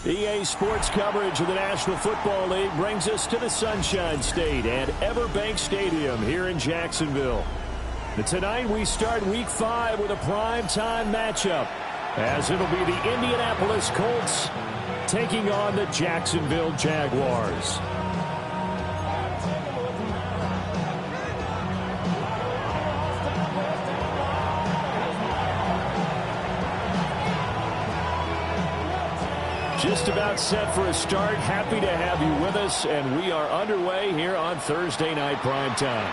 EA Sports coverage of the National Football League brings us to the Sunshine State and Everbank Stadium here in Jacksonville. And tonight we start Week 5 with a primetime matchup, as it'll be the Indianapolis Colts taking on the Jacksonville Jaguars. Just about set for a start. Happy to have you with us, and we are underway here on Thursday Night Primetime.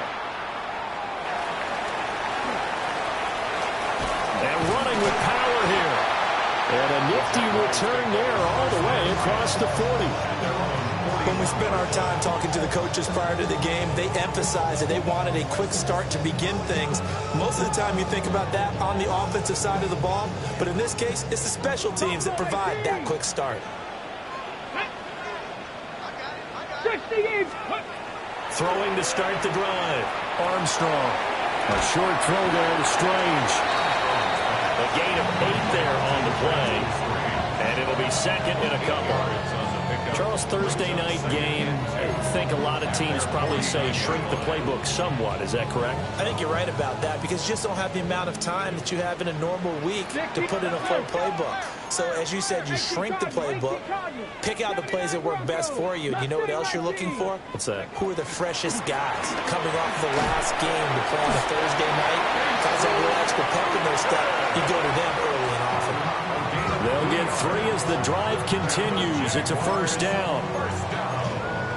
And running with power here. And a nifty return there all the way across the 40. When we spent our time talking to the coaches prior to the game, they emphasized that they wanted a quick start to begin things. Most of the time you think about that on the offensive side of the ball, but in this case, it's the special teams that provide that quick start. Throwing to start the drive. Armstrong. A short throw there to Strange. A gain of 8 there on the play. And it'll be second in a couple. Charles, Thursday night game, I think a lot of teams probably say shrink the playbook somewhat. Is that correct? I think you're right about that, because you just don't have the amount of time that you have in a normal week to put in a full playbook. So as you said, you shrink the playbook, pick out the plays that work best for you. And you know what else you're looking for? What's that? Who are the freshest guys coming off the last game to play on a Thursday night? Guys that have a little extra pep in their step, you go to them early and often. They'll get 3 as the drive continues. It's a first down.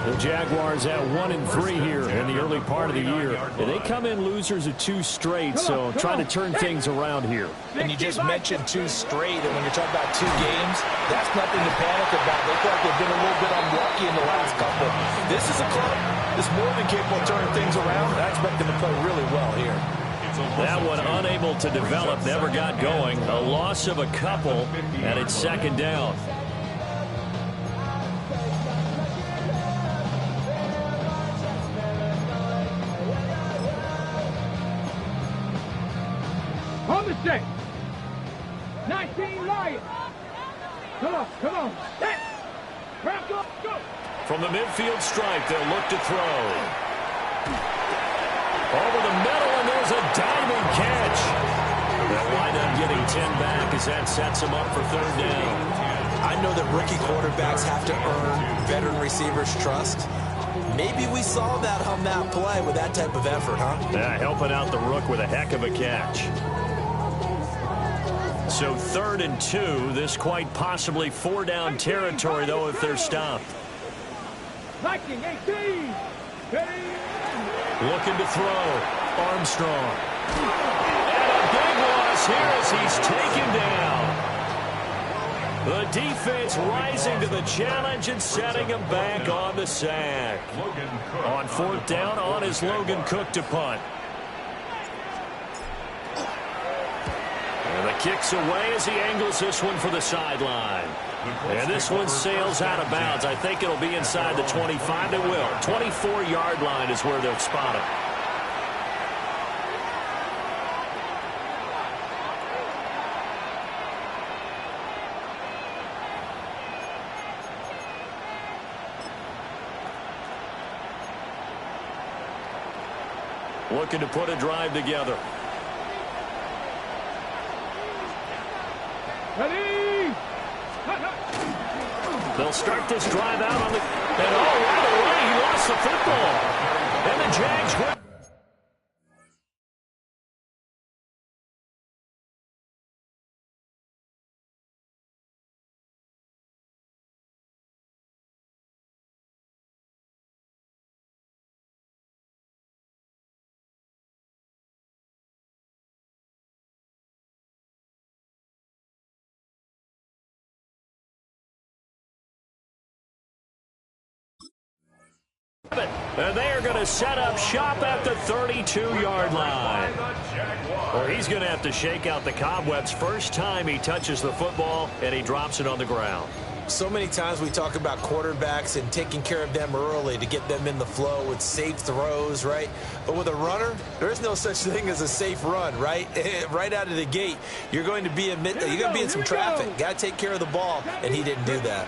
The Jaguars at 1-3 here in the early part of the year. And they come in losers of 2 straight, so trying to turn things around here. And you just mentioned 2 straight, and when you're talking about 2 games, that's nothing to panic about. They feel like they've been a little bit unlucky in the last couple. This is a club that's more than capable of turning things around, and I expect them to play really well here. That one unable to develop, never got going. A loss of a couple, and it's second down. On the set. 19 Lions. Come on. Set. Wrap up, go. From the midfield stripe, they'll look to throw. Over the middle, and there's a diving catch. They'll wind up getting 10 back as that sets them up for third down. I know that rookie quarterbacks have to earn veteran receivers' trust. Maybe we saw that on that play with that type of effort, huh? Yeah, helping out the rook with a heck of a catch. So 3rd and 2, this quite possibly 4-down territory, though, if they're stopped. Viking 18. Looking to throw. Armstrong. And a big loss here as he's taken down. The defense rising to the challenge and setting him back on the sack. On 4th down, on is Logan Cook to punt. And the kick's away as he angles this one for the sideline. And this one sails out of bounds. I think it'll be inside the 25. It will. 24-yard line is where they'll spot it. Looking to put a drive together. They'll start this drive out on the... And right away, he lost the football. And the Jags win. And they are going to set up shop at the 32-yard line. Well, he's going to have to shake out the cobwebs first time he touches the football, and he drops it on the ground. So many times we talk about quarterbacks and taking care of them early to get them in the flow with safe throws, right? But with a runner, there is no such thing as a safe run, right? Right out of the gate, you're going to be in some traffic. Got to take care of the ball, and he didn't do that.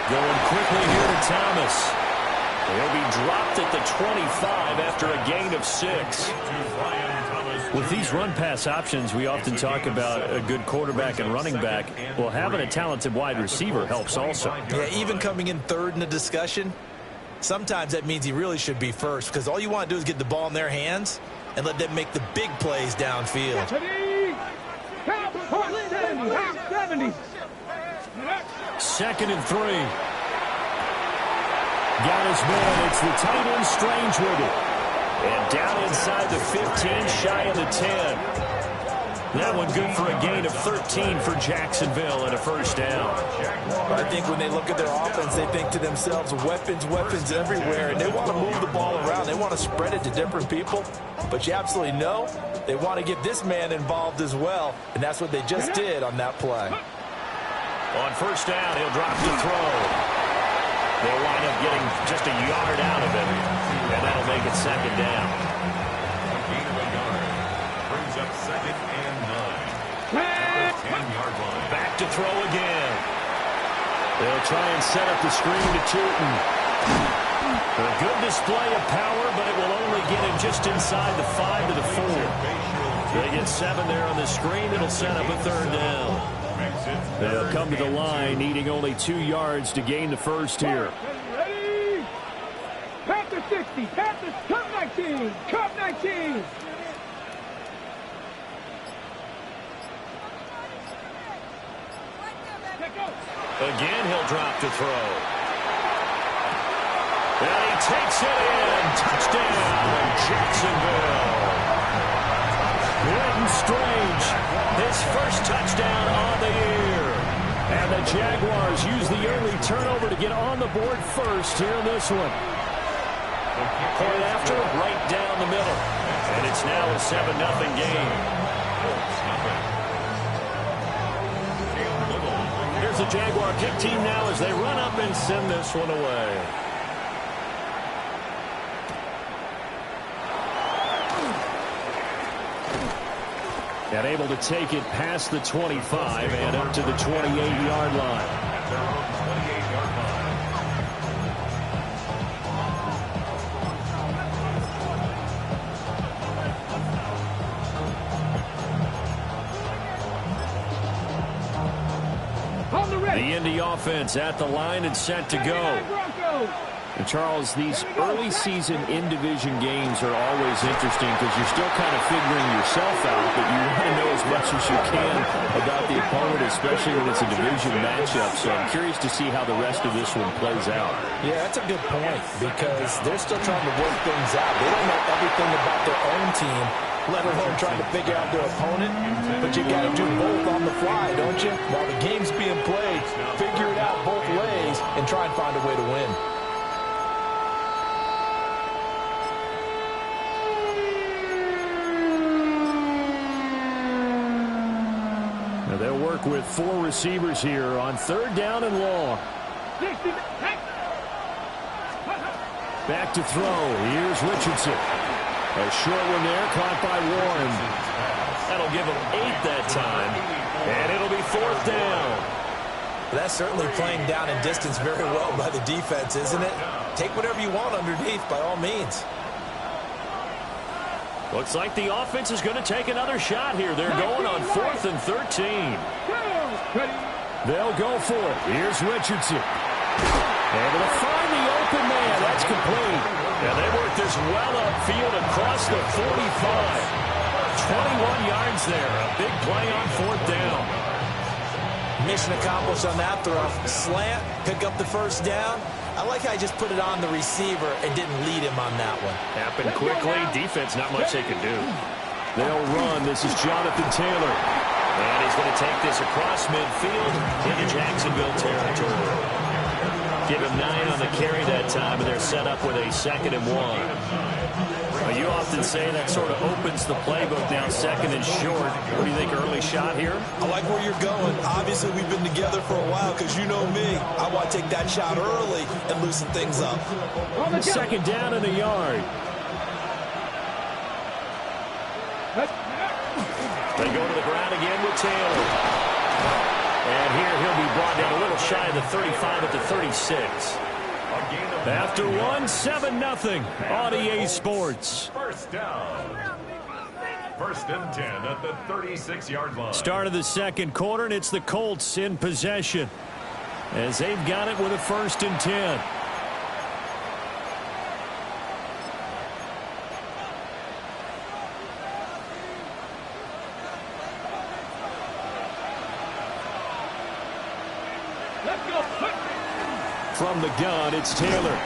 Going quickly here to Thomas. He'll be dropped at the 25 after a gain of 6. With these run-pass options, we often talk about a good quarterback and running back. Well, having a talented wide receiver helps also. Yeah, even coming in third in the discussion, sometimes that means he really should be first, because all you want to do is get the ball in their hands and let them make the big plays downfield. 70. 2nd and 3. Got his man. It's the tight end Strange with it. And down inside the 15, shy of the 10. That one good for a gain of 13 for Jacksonville and a first down. I think when they look at their offense, they think to themselves, weapons everywhere, and they want to move the ball around. They want to spread it to different people. But you absolutely know they want to get this man involved as well, and that's what they just did on that play. On first down, he'll drop the throw. They'll wind up getting just a yard out of it, and that'll make it 2nd down. Gain of a yard brings up 2nd and 9. 10-yard line. Back to throw again. They'll try and set up the screen to Tootin. A good display of power, but it will only get him just inside the 5 to the 4. They get 7 there on the screen. It'll set up a 3rd down. They'll come to the line, needing only 2 yards to gain the first here. Ready? Panther 60. Panthers, Cup 19. Cup 19. Again, he'll drop to throw. And he takes it in. Touchdown, Jacksonville. Quentin Strange, his first touchdown on the year. And the Jaguars use the early turnover to get on the board first here in this one. Point after, right down the middle. And it's now a 7-0 game. Here's the Jaguar kick team now as they run up and send this one away. And able to take it past the 25 and up to the 28-yard line. The Indy offense at the line and set to go. And Charles, these early season in-division games are always interesting because you're still kind of figuring yourself out, but you want to know as much as you can about the opponent, especially when it's a division matchup. So I'm curious to see how the rest of this one plays out. Yeah, that's a good point because they're still trying to work things out. They don't know everything about their own team, let alone trying to figure out their opponent. But you got to do both on the fly, don't you? While the game's being played, figure it out both ways and try and find a way to win. Now they'll work with 4 receivers here on 3rd down and long. Back to throw. Here's Richardson. A short one there, caught by Warren. That'll give him 8 that time, and it'll be 4th down. That's certainly playing down in distance very well by the defense, isn't it? Take whatever you want underneath, by all means. Looks like the offense is going to take another shot here. They're going on 4th and 13. They'll go for it. Here's Richardson. Able to find the open man. That's complete. And they work this well upfield across the 45. 21 yards there. A big play on 4th down. Mission accomplished on that throw. Slant, pick up the first down. I like how I just put it on the receiver and didn't lead him on that one. Happened quickly. Defense, not much they can do. They'll run. This is Jonathan Taylor. And he's going to take this across midfield into Jacksonville territory. Give him 9 on the carry that time, and they're set up with a 2nd and 1. Well, you often say that sort of opens the playbook now, 2nd and short. What do you think, early shot here? I like where you're going. Obviously, we've been together for a while because you know me. I want to take that shot early and loosen things up. 2nd down in the yard. They go to the ground again with Taylor. And here he'll be brought down a little shy of the 35 at the 36. After 7-0 on EA Sports. First down. 1st and 10 at the 36-yard line. Start of the 2nd quarter, and it's the Colts in possession as they've got it with a 1st and 10. From the gun, it's Taylor.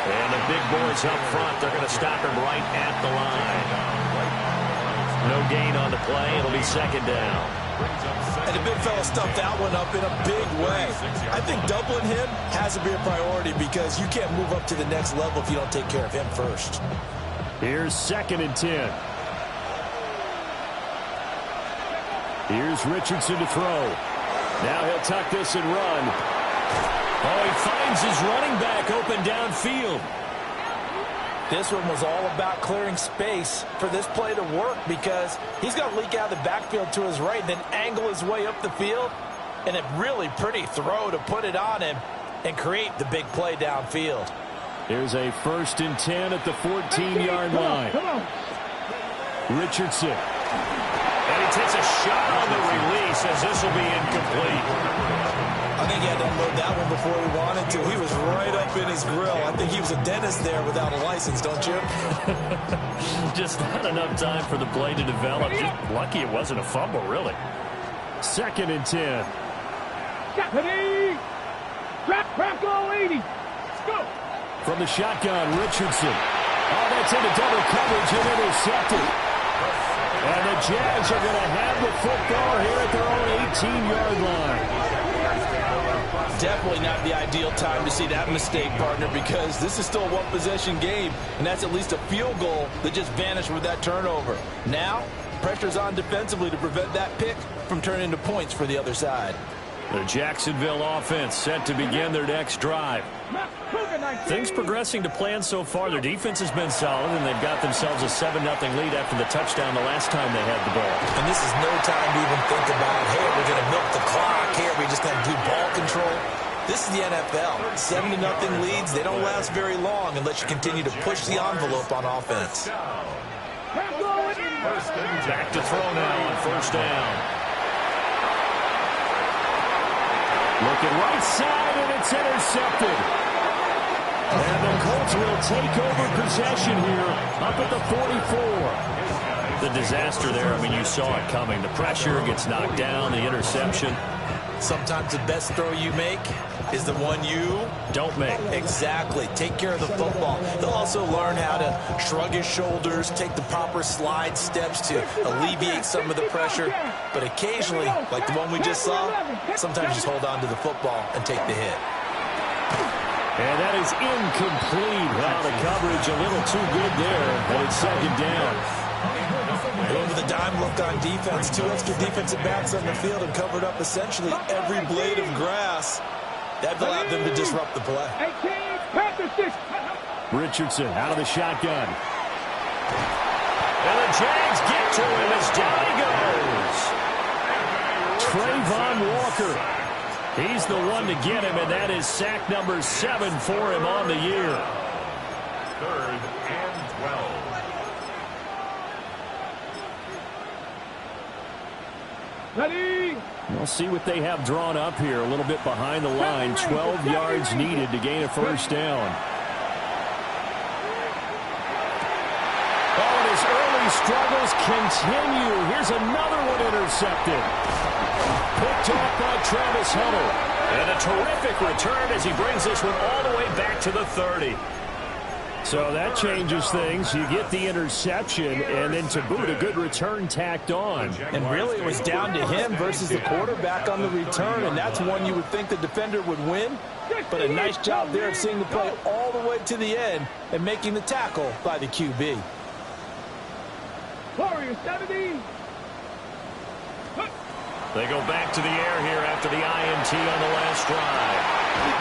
And the big boys up front, they're going to stop him right at the line. No gain on the play. It'll be 2nd down. And the big fella stuffed that one up in a big way. I think doubling him has to be a priority because you can't move up to the next level if you don't take care of him first. Here's 2nd and 10. Here's Richardson to throw. Now he'll tuck this and run. Oh, he finds his running back open downfield. This one was all about clearing space for this play to work because he's going to leak out of the backfield to his right and then angle his way up the field. And a really pretty throw to put it on him and create the big play downfield. Here's a 1st and 10 at the 14-yard line. Richardson. And he takes a shot on the release as this will be incomplete. I think he had to unload that one before he wanted to. He was right up in his grill. I think he was a dentist there without a license, don't you? Just not enough time for the play to develop. Just lucky it wasn't a fumble, really. 2nd and 10. Ready? Crack all 80. Let's go. From the shotgun, Richardson. Oh, that's into double coverage and intercepted. And the Jags are going to have the football here at their own 18-yard line. Definitely not the ideal time to see that mistake, partner, because this is still a one-possession game, and that's at least a field goal that just vanished with that turnover. Now, pressure's on defensively to prevent that pick from turning into points for the other side. The Jacksonville offense set to begin their next drive. Things progressing to plan so far. Their defense has been solid, and they've got themselves a 7-0 lead after the touchdown the last time they had the ball. And this is no time to even think about, hey, we're going to milk the clock. Hey, we're just going to do ball control. This is the NFL. 7-0 leads. They don't last very long unless you continue to push the envelope on offense. Back to throw now on 1st down. Looking right side, and it's intercepted. And the Colts will take over possession here up at the 44. The disaster there, I mean, you saw it coming. The pressure gets knocked down, the interception. Sometimes the best throw you make is the one you don't make. Exactly. Take care of the football. He'll also learn how to shrug his shoulders, take the proper slide steps to alleviate some of the pressure. But occasionally, like the one we just saw, sometimes just hold on to the football and take the hit. And that is incomplete. Wow, the coverage a little too good there, but it's 2nd down. With a dime look on defense, 2 extra defensive backs on the field and covered up essentially every blade of grass. That allowed them to disrupt the play. Richardson out of the shotgun. And the Jags get to him as down he goes. Trayvon Walker. He's the one to get him, and that is sack number 7 for him on the year. 3rd and 12. Ready? We'll see what they have drawn up here. A little bit behind the line. 12 yards needed to gain a first down. Oh, and his early struggles continue. Here's another one intercepted. Picked off by Travis Hunter. And a terrific return as he brings this one all the way back to the 30. So that changes things. You get the interception, and then to boot, a good return tacked on. And really, it was down to him versus the quarterback on the return, and that's one you would think the defender would win. But a nice job there of seeing the play all the way to the end and making the tackle by the QB. Warriors 70. They go back to the air here after the INT on the last drive.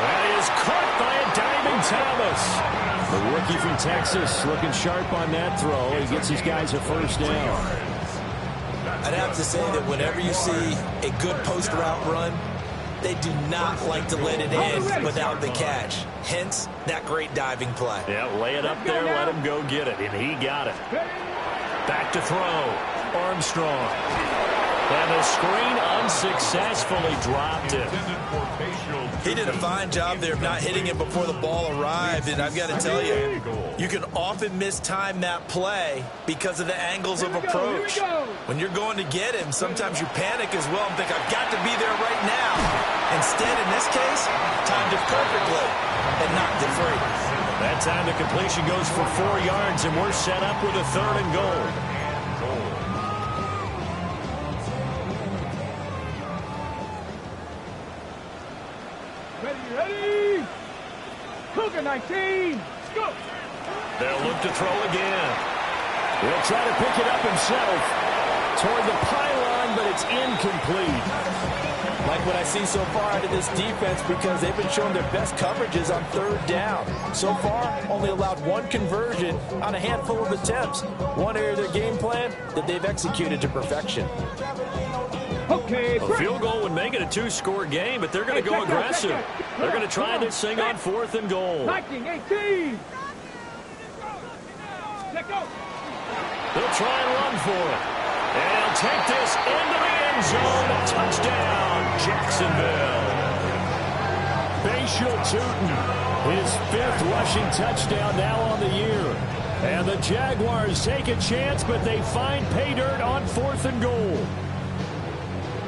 That is caught by a diving Thomas. The rookie from Texas looking sharp on that throw. He gets his guys a first down. I'd have to say that whenever you see a good post route run, they do not like to let it in without the catch. Hence, that great diving play. Yeah, lay it up there, let him go get it, and he got it. Back to throw. Armstrong. And the screen unsuccessfully dropped it. He did a fine job there of not hitting it before the ball arrived, and I've got to tell you, you can often mistime that play because of the angles of approach. When you're going to get him, sometimes you panic as well and think, I've got to be there right now. Instead, in this case, timed it perfectly and knocked it free. That time the completion goes for 4 yards, and we're set up with a 3rd and goal. Ready. Cougar 19. Go. They'll look to throw again. He'll try to pick it up himself toward the pylon, but it's incomplete. Like what I see so far out of this defense, because they've been showing their best coverages on 3rd down. So far, only allowed 1 conversion on a handful of attempts. One area of their game plan that they've executed to perfection. Okay, A field goal would make it a 2-score game, but they're going to go aggressive. They're going to try this thing on 4th and goal. 19, 18. Let go. They'll try and run for it. And he'll take this into the end zone. A touchdown, Jacksonville. Bashal Tootin, his 5th rushing touchdown now on the year. And the Jaguars take a chance, but they find pay dirt on 4th and goal.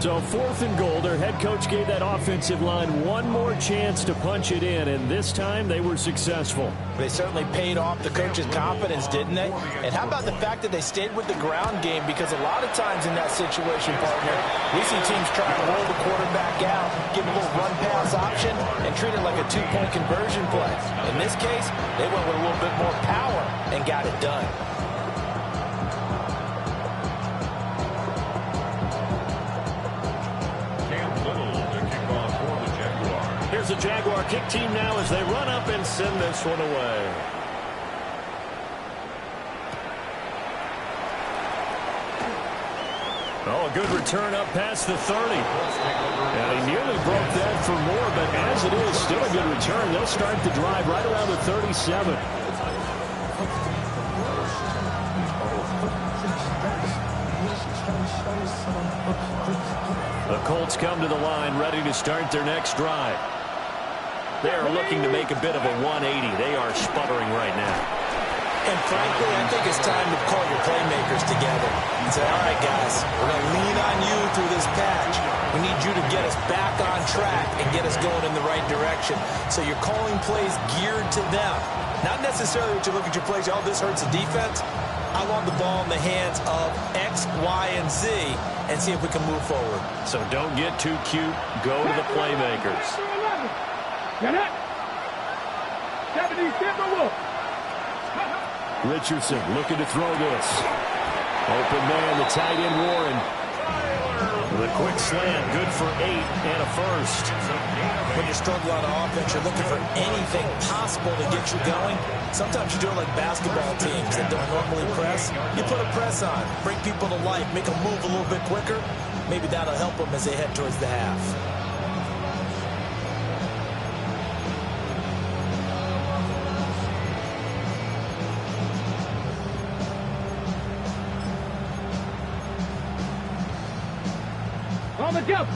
So 4th and goal, their head coach gave that offensive line one more chance to punch it in, and this time they were successful. They certainly paid off the coach's confidence, didn't they? And how about the fact that they stayed with the ground game? Because a lot of times in that situation, partner, we see teams try to roll the quarterback out, give a little run-pass option, and treat it like a 2-point conversion play. In this case, they went with a little bit more power and got it done. Here's the Jaguar kick team now as they run up and send this one away. Oh, a good return up past the 30. And he nearly broke that for more, but as it is, still a good return. They'll start the drive right around the 37. The Colts come to the line ready to start their next drive. They're looking to make a bit of a 180. They are sputtering right now. And frankly, I think it's time to call your playmakers together and say, all right, guys, we're going to lean on you through this patch. We need you to get us back on track and get us going in the right direction. So you're calling plays geared to them. Not necessarily that you look at your plays, oh, this hurts the defense. I want the ball in the hands of X, Y, and Z and see if we can move forward. So don't get too cute. Go to the playmakers. Get it. 70, Wolf. Richardson looking to throw this. Open man, the tight end Warren. The quick slant, good for 8 and a first. When you struggle on offense, you're looking for anything possible to get you going. Sometimes you do it like basketball teams that don't normally press. You put a press on, bring people to life, make them move a little bit quicker. Maybe that'll help them as they head towards the half. On the jump.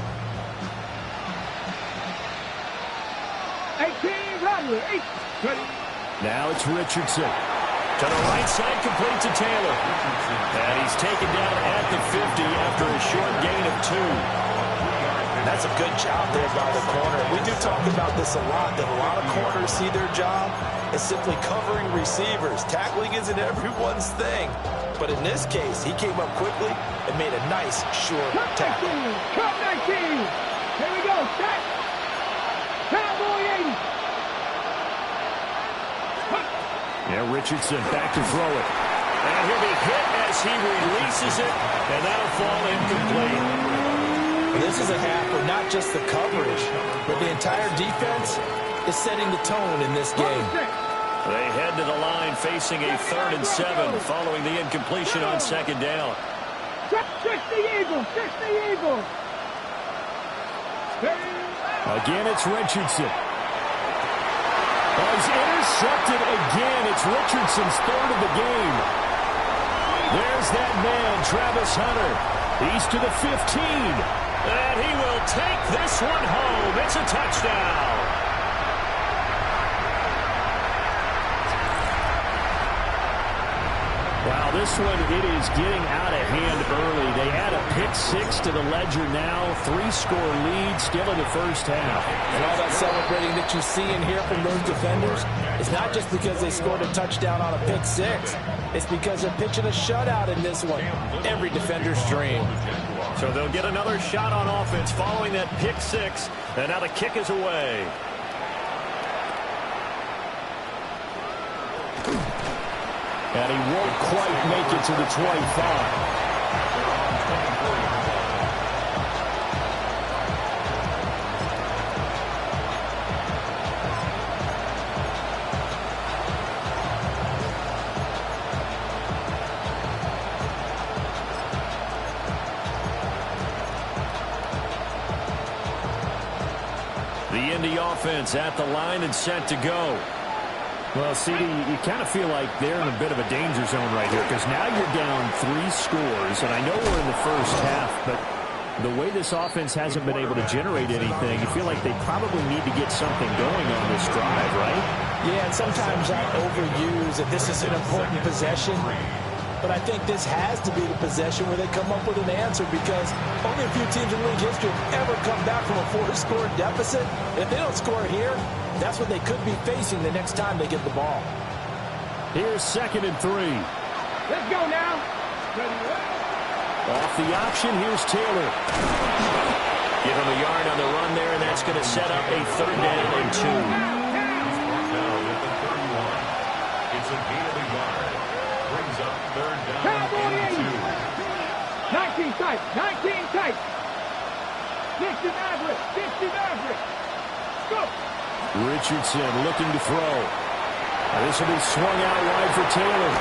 Rodley, 8. Ready. Now it's Richardson. To the right side, complete to Taylor. And he's taken down at the 50 after a short gain of 2. That's a good job there by the corner. We do talk about this a lot, that a lot of corners see their job as simply covering receivers. Tackling isn't everyone's thing. But in this case, he came up quickly and made a nice, short tackle. Cut 19. Here we go. Set. Cowboy 80. Yeah, Richardson back to throw it. And he'll be hit as he releases it, and that'll fall incomplete. This is a half where not just the coverage, but the entire defense is setting the tone in this game. They head to the line facing a 3rd and 7 following the incompletion on 2nd down. 60 Eagles, 60 Eagles. Again, it's Richardson. He's intercepted again. It's Richardson's 3rd of the game. There's that man, Travis Hunter. He's to the 15. And he will take this one home. It's a touchdown. Wow, this one, it is getting out of hand early. They add a pick-6 to the ledger now. 3-score lead still in the first half. And all that celebrating that you see and hear from those defenders, it's not just because they scored a touchdown on a pick-6. It's because they're pitching a shutout in this one. Every defender's dream. So they'll get another shot on offense following that pick-6. And now the kick is away. And he won't quite make it to the 25. The Indy offense at the line and set to go. Well, CD, you kind of feel like they're in a bit of a danger zone right here because now you're down 3 scores, and I know we're in the first half, but the way this offense hasn't been able to generate anything, you feel like they probably need to get something going on this drive, right? Yeah, and sometimes I overuse that this is an important possession, but I think this has to be the possession where they come up with an answer because only a few teams in league history have ever come back from a 4-score deficit. If they don't score here, that's what they could be facing the next time they get the ball. Here's 2nd and 3. Let's go now. Off the option, here's Taylor. Give him a yard on the run there, and that's going to set up a 3rd down and 2. Now with the 31. It's a gain of a yard. Brings up 3rd down and 2. 19 tight, 19 tight. 60 Maverick, 60 Maverick. Go. Richardson looking to throw. This will be swung out wide for Taylor.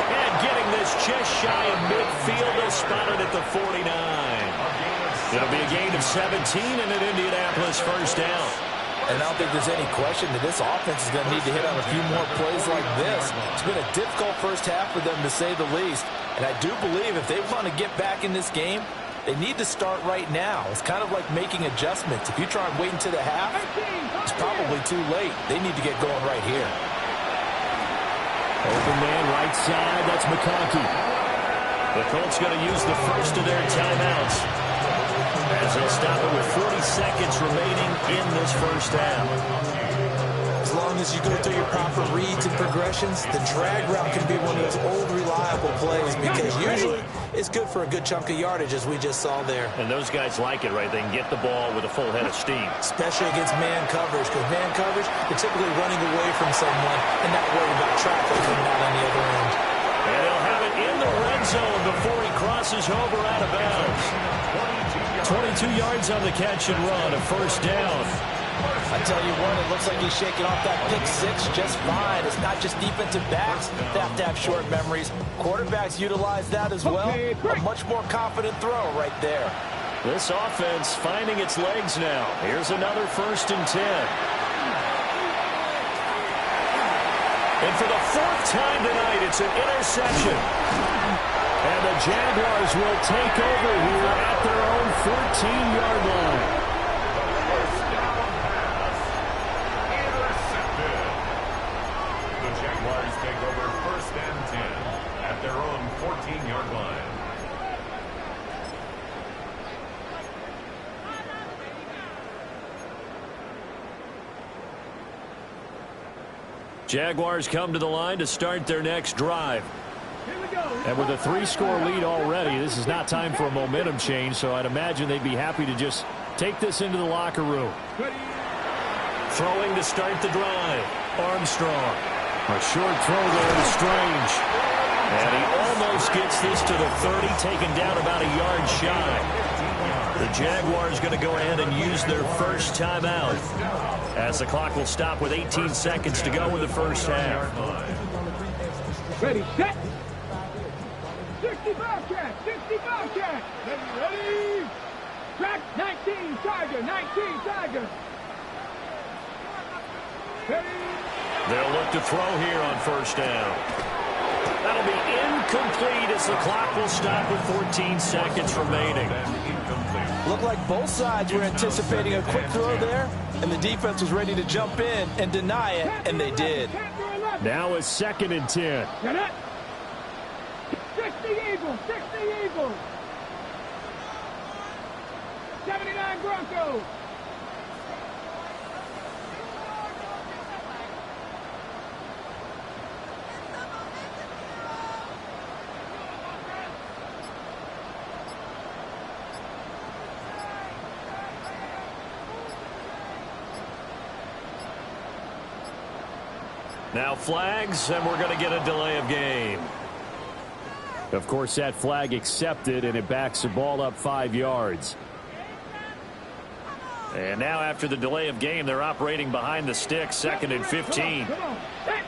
And getting this just shy of midfield, is spotted at the 49. It'll be a gain of 17 and an Indianapolis 1st down. And I don't think there's any question that this offense is going to need to hit on a few more plays like this. It's been a difficult first half for them, to say the least. And I do believe if they want to get back in this game, they need to start right now. It's kind of like making adjustments. If you try and wait until the half, it's probably too late. They need to get going right here. Open man, right side. That's McConkey. The Colts going to use the first of their timeouts as they'll stop it with 40 seconds remaining in this first half. As long as you go through your proper reads and progressions, the drag route can be one of those old, reliable plays because usually it's good for a good chunk of yardage, as we just saw there. And those guys like it, right? They can get the ball with a full head of steam. Especially against man coverage, because man coverage, they're typically running away from someone and not worried about traffic coming out on the other end. And they'll have it in the red zone before he crosses over out of bounds. 22 yards on the catch and run, a 1st down. I tell you what, it looks like he's shaking off that pick-6 just fine. It's not just defensive backs that have to have short memories. Quarterbacks utilize that as well. A much more confident throw right there. This offense finding its legs now. Here's another 1st and 10. And for the 4th time tonight, it's an interception. And the Jaguars will take over here at their own 14-yard line. Jaguars come to the line to start their next drive. And with a 3-score lead already, this is not time for a momentum change, so I'd imagine they'd be happy to just take this into the locker room. Throwing to start the drive, Armstrong. A short throw there to Strange. And he almost gets this to the 30, taken down about a yard shy. The Jaguars going to go ahead and use their first timeout, as the clock will stop with 18 seconds to go in the first half. Ready, set. 65 catch, 65 catch. Ready. Track 19, Tiger, 19, Tiger. Ready. They'll look to throw here on first down. That'll be incomplete as the clock will stop with 14 seconds remaining. Looked like both sides were anticipating a quick throw there, and the defense was ready to jump in and deny it, and they did. Now it's 2nd and 10. 60 Eagles, 60 Eagles. 79 Broncos. Now flags, and we're going to get a delay of game. Of course, that flag accepted, and it backs the ball up 5 yards. And now after the delay of game, they're operating behind the sticks, 2nd and 15. Come on. Set.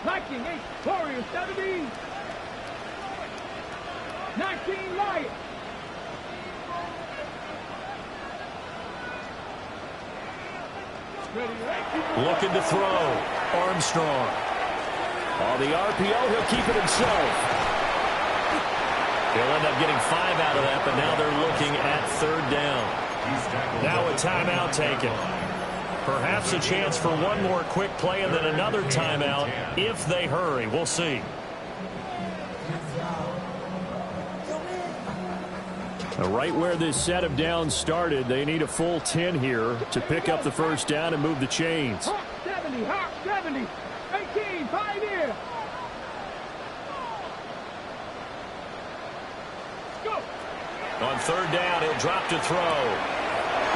Viking 8, Warriors 70. 19 Lions. Looking to throw. Armstrong. On the RPO, he'll keep it himself. He'll end up getting 5 out of that, but now they're looking at 3rd down. Now a timeout taken. Perhaps a chance for one more quick play and then another timeout if they hurry. We'll see. Right where this set of downs started, they need a full 10 here to pick up the first down and move the chains. Hawk 70, Hawk 70. 18, Pioneer. Go. On 3rd down, he'll drop to throw.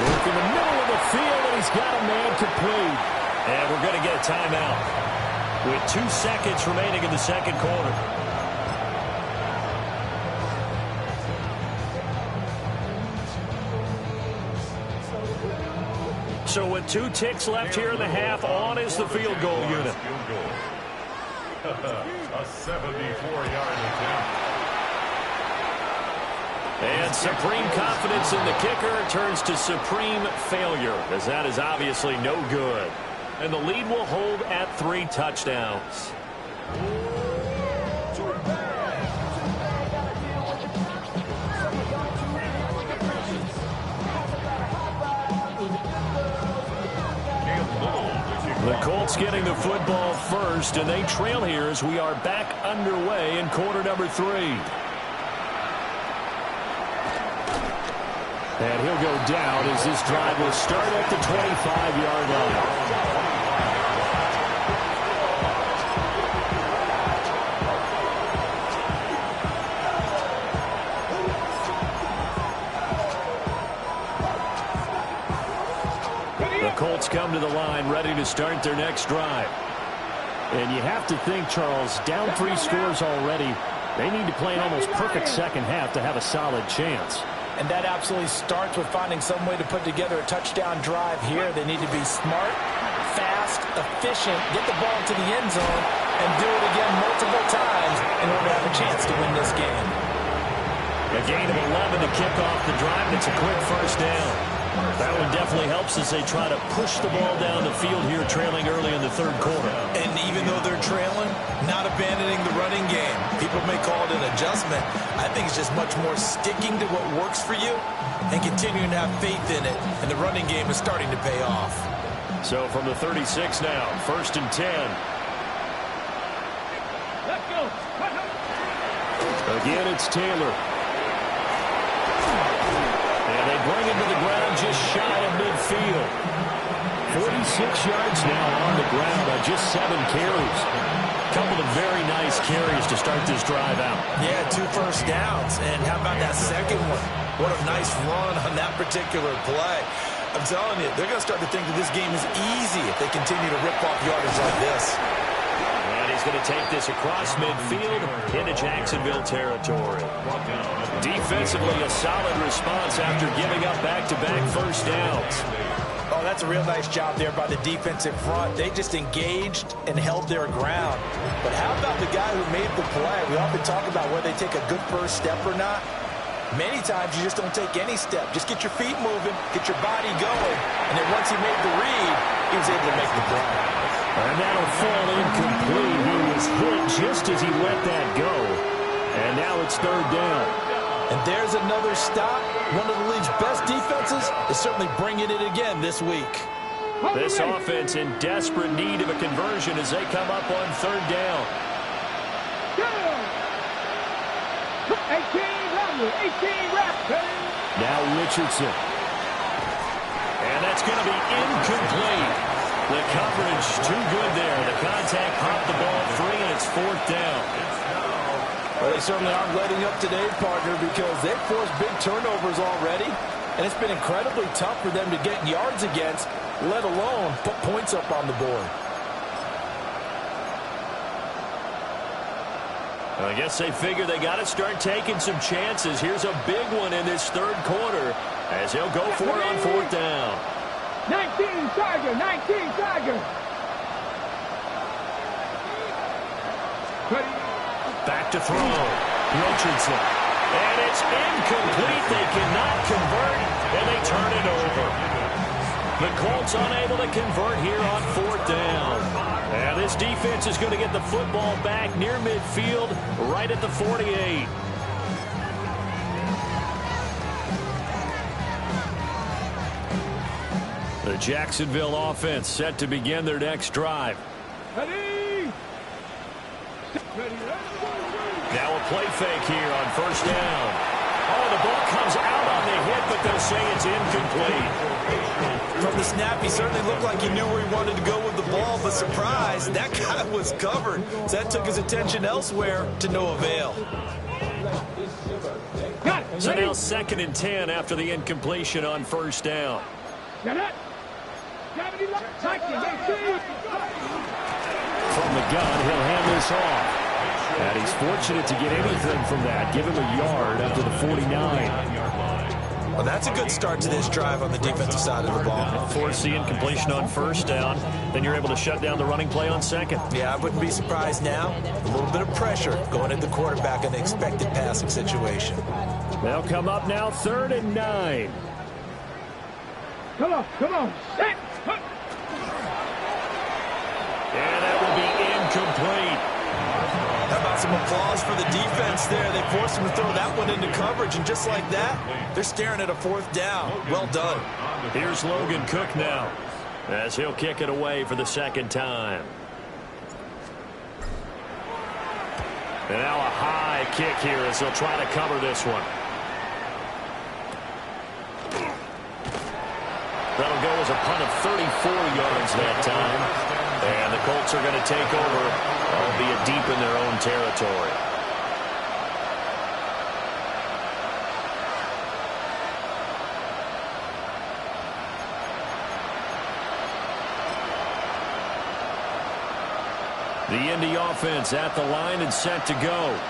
Look in the middle of the field, and he's got a man complete. And we're going to get a timeout with 2 seconds remaining in the 2nd quarter. So with 2 ticks left here in the half, on is the field goal unit. A 74-yard attempt. And supreme confidence in the kicker turns to supreme failure, as that is obviously no good. And the lead will hold at 3 touchdowns. The Colts getting the football first, and they trail here as we are back underway in quarter number 3. And he'll go down as this drive will start at the 25-yard line. The Colts come to the line ready to start their next drive. And you have to think, Charles, down 3 scores already, they need to play an almost perfect second half to have a solid chance. And that absolutely starts with finding some way to put together a touchdown drive here. They need to be smart, fast, efficient, get the ball into the end zone, and do it again multiple times in order to have a chance to win this game. A gain of 11 to kick off the drive. It's a quick first down. That one definitely helps as they try to push the ball down the field here, trailing early in the 3rd quarter. And even though they're trailing, not abandoning the running game. People may call it an adjustment. I think it's just much more sticking to what works for you and continuing to have faith in it. And the running game is starting to pay off. So from the 36 now, 1st and 10. Let's go. Again, it's Taylor. And they bring him to the ground just shy of midfield. 46 6 yards now on the ground on just 7 carries. Couple of very nice carries to start this drive out. Yeah, 2 first downs. And how about that second one? What a nice run on that particular play. I'm telling you, they're going to start to think that this game is easy if they continue to rip off yardage like this. And he's going to take this across midfield into Jacksonville territory. Defensively, a solid response after giving up back-to-back first downs. Oh, that's a real nice job there by the defensive front. They just engaged and held their ground. But how about the guy who made the play? We often talk about whether they take a good first step or not. Many times you just don't take any step. Just get your feet moving, get your body going, and then once he made the read, he was able to make the play. And that'll fall incomplete. He was hit just as he let that go. And now it's 3rd down. And there's another stop. One of the league's best defenses is certainly bringing it again this week. This offense in desperate need of a conversion as they come up on 3rd down. 18 reps. Now Richardson. And that's going to be incomplete. The coverage too good there. The contact popped the ball free, and it's 4th down. Well, they certainly aren't letting up today, partner, because they've forced big turnovers already, and it's been incredibly tough for them to get yards against, let alone put points up on the board. I guess they figure they got to start taking some chances. Here's a big one in this 3rd quarter as he'll go for it on 4th down. 19 Tiger, 19 Tiger. Back to throw. Richardson. And it's incomplete. They cannot convert, and they turn it over. The Colts unable to convert here on 4th down. And this defense is going to get the football back near midfield, right at the 48. The Jacksonville offense set to begin their next drive. Ready. Now a play fake here on 1st down. Oh, the ball comes out on the hit, but they'll say it's incomplete. From the snap, he certainly looked like he knew where he wanted to go with the ball, but surprise, that guy was covered. So that took his attention elsewhere to no avail. So now 2nd and 10 after the incompletion on 1st down. From the gun, he'll hand this off. And he's fortunate to get anything from that. Give him a yard up to the 49. Well, that's a good start to this drive on the defensive side of the ball. Force the incompletion on 1st down. Then you're able to shut down the running play on 2nd. Yeah, I wouldn't be surprised now. A little bit of pressure going at the quarterback in the expected passing situation. They'll come up now 3rd and 9. Come on. Set. And that will be incomplete. How about some applause for the defense there? They forced him to throw that one into coverage, and just like that, they're staring at a 4th down. Well done. Here's Logan Cook now as he'll kick it away for the 2nd time. And now a high kick here as he'll try to cover this one. That'll go as a punt of 34 yards that time. And the Colts are going to take over, albeit deep in their own territory. The Indy offense at the line and set to go.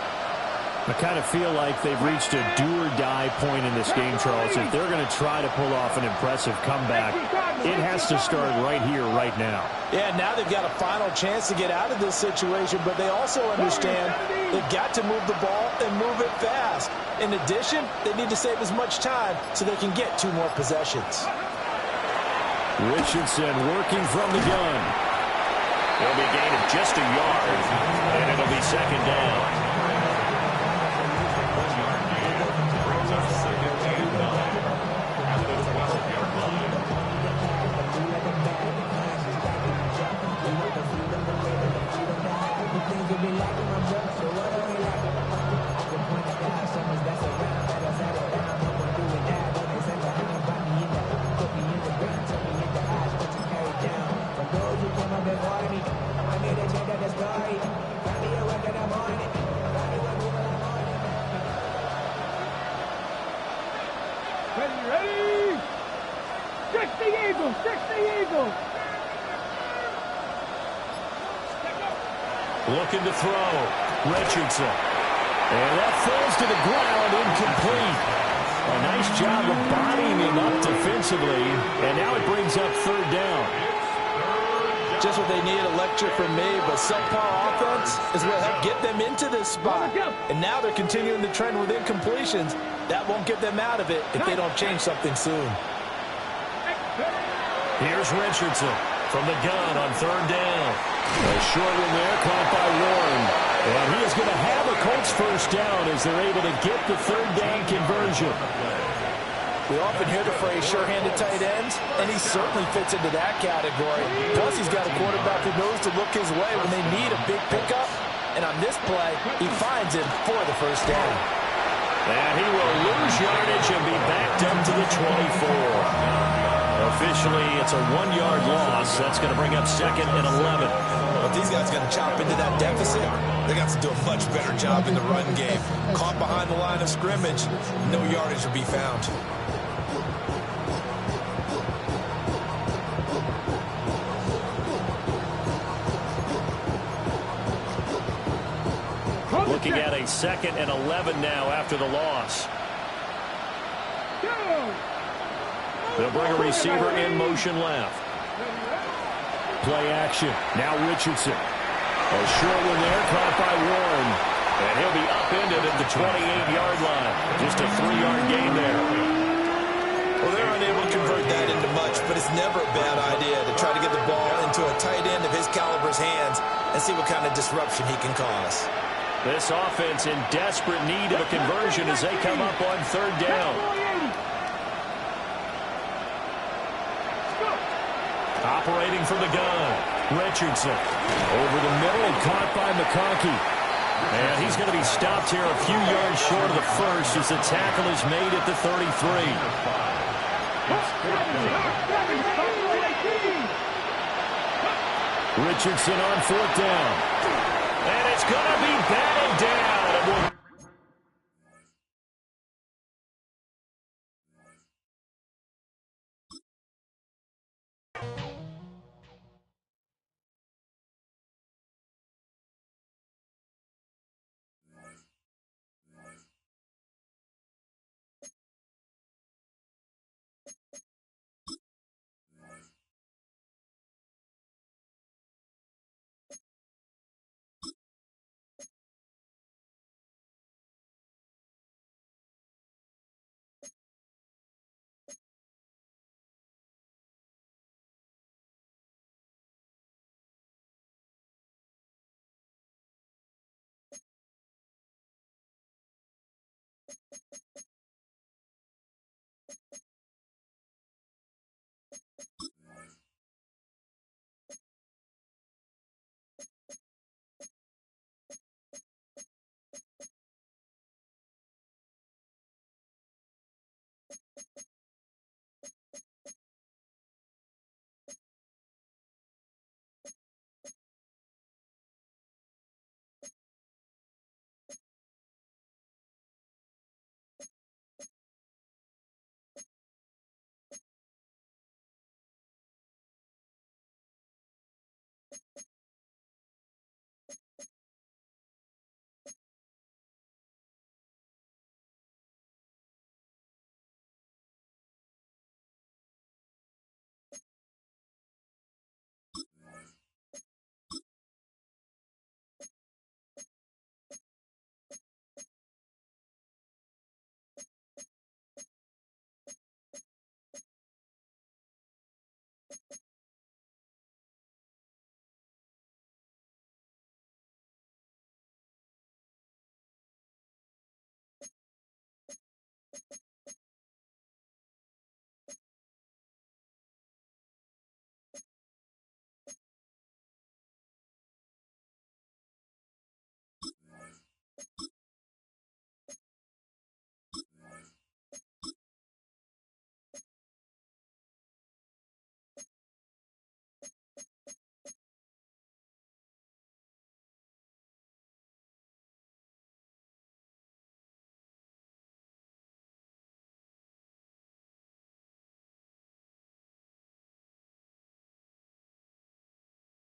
I kind of feel like they've reached a do-or-die point in this game, Charles. If they're going to try to pull off an impressive comeback, it has to start right here, right now. Yeah, now they've got a final chance to get out of this situation, but they also understand they've got to move the ball and move it fast. In addition, they need to save as much time so they can get 2 more possessions. Richardson working from the gun. It'll be a gain of just a yard, and it'll be 2nd down. Ready? 60 Eagles, 60 Eagles. Looking to throw. Richardson. And that falls to the ground, incomplete. A nice job of bodying him up defensively. And now it brings up third down. Just what they need, a lecture from me, but subpar offense is what helped get them into this spot. And now they're continuing the trend with incompletions. That won't get them out of it if they don't change something soon. Here's Richardson from the gun on third down. A short one there, caught by Warren. And he is going to have a Colts first down as they're able to get the third down conversion. We often hear the phrase sure-handed tight ends, and he certainly fits into that category. Plus, he's got a quarterback who knows to look his way when they need a big pickup. And on this play, he finds him for the first down. And he will lose yardage and be backed up to the 24. Officially, it's a 1-yard loss. That's going to bring up second and 11. But these guys got to chop into that deficit. They got to do a much better job in the run game. Caught behind the line of scrimmage, no yardage will be found. Looking at a second and 11 now after the loss. They'll bring a receiver in motion left. Play action. Now Richardson. A short one there, caught by Warren. And he'll be upended at the 28-yard line. Just a 3-yard gain there. Well, they're unable to convert that into much, but it's never a bad idea to try to get the ball into a tight end of his caliber's hands and see what kind of disruption he can cause. This offense in desperate need of a conversion as they come up on third down. Operating from the gun, Richardson. Over the middle and caught by McConkey. And he's going to be stopped here a few yards short of the first as the tackle is made at the 33. Richardson on fourth down. And it's going to be batted down.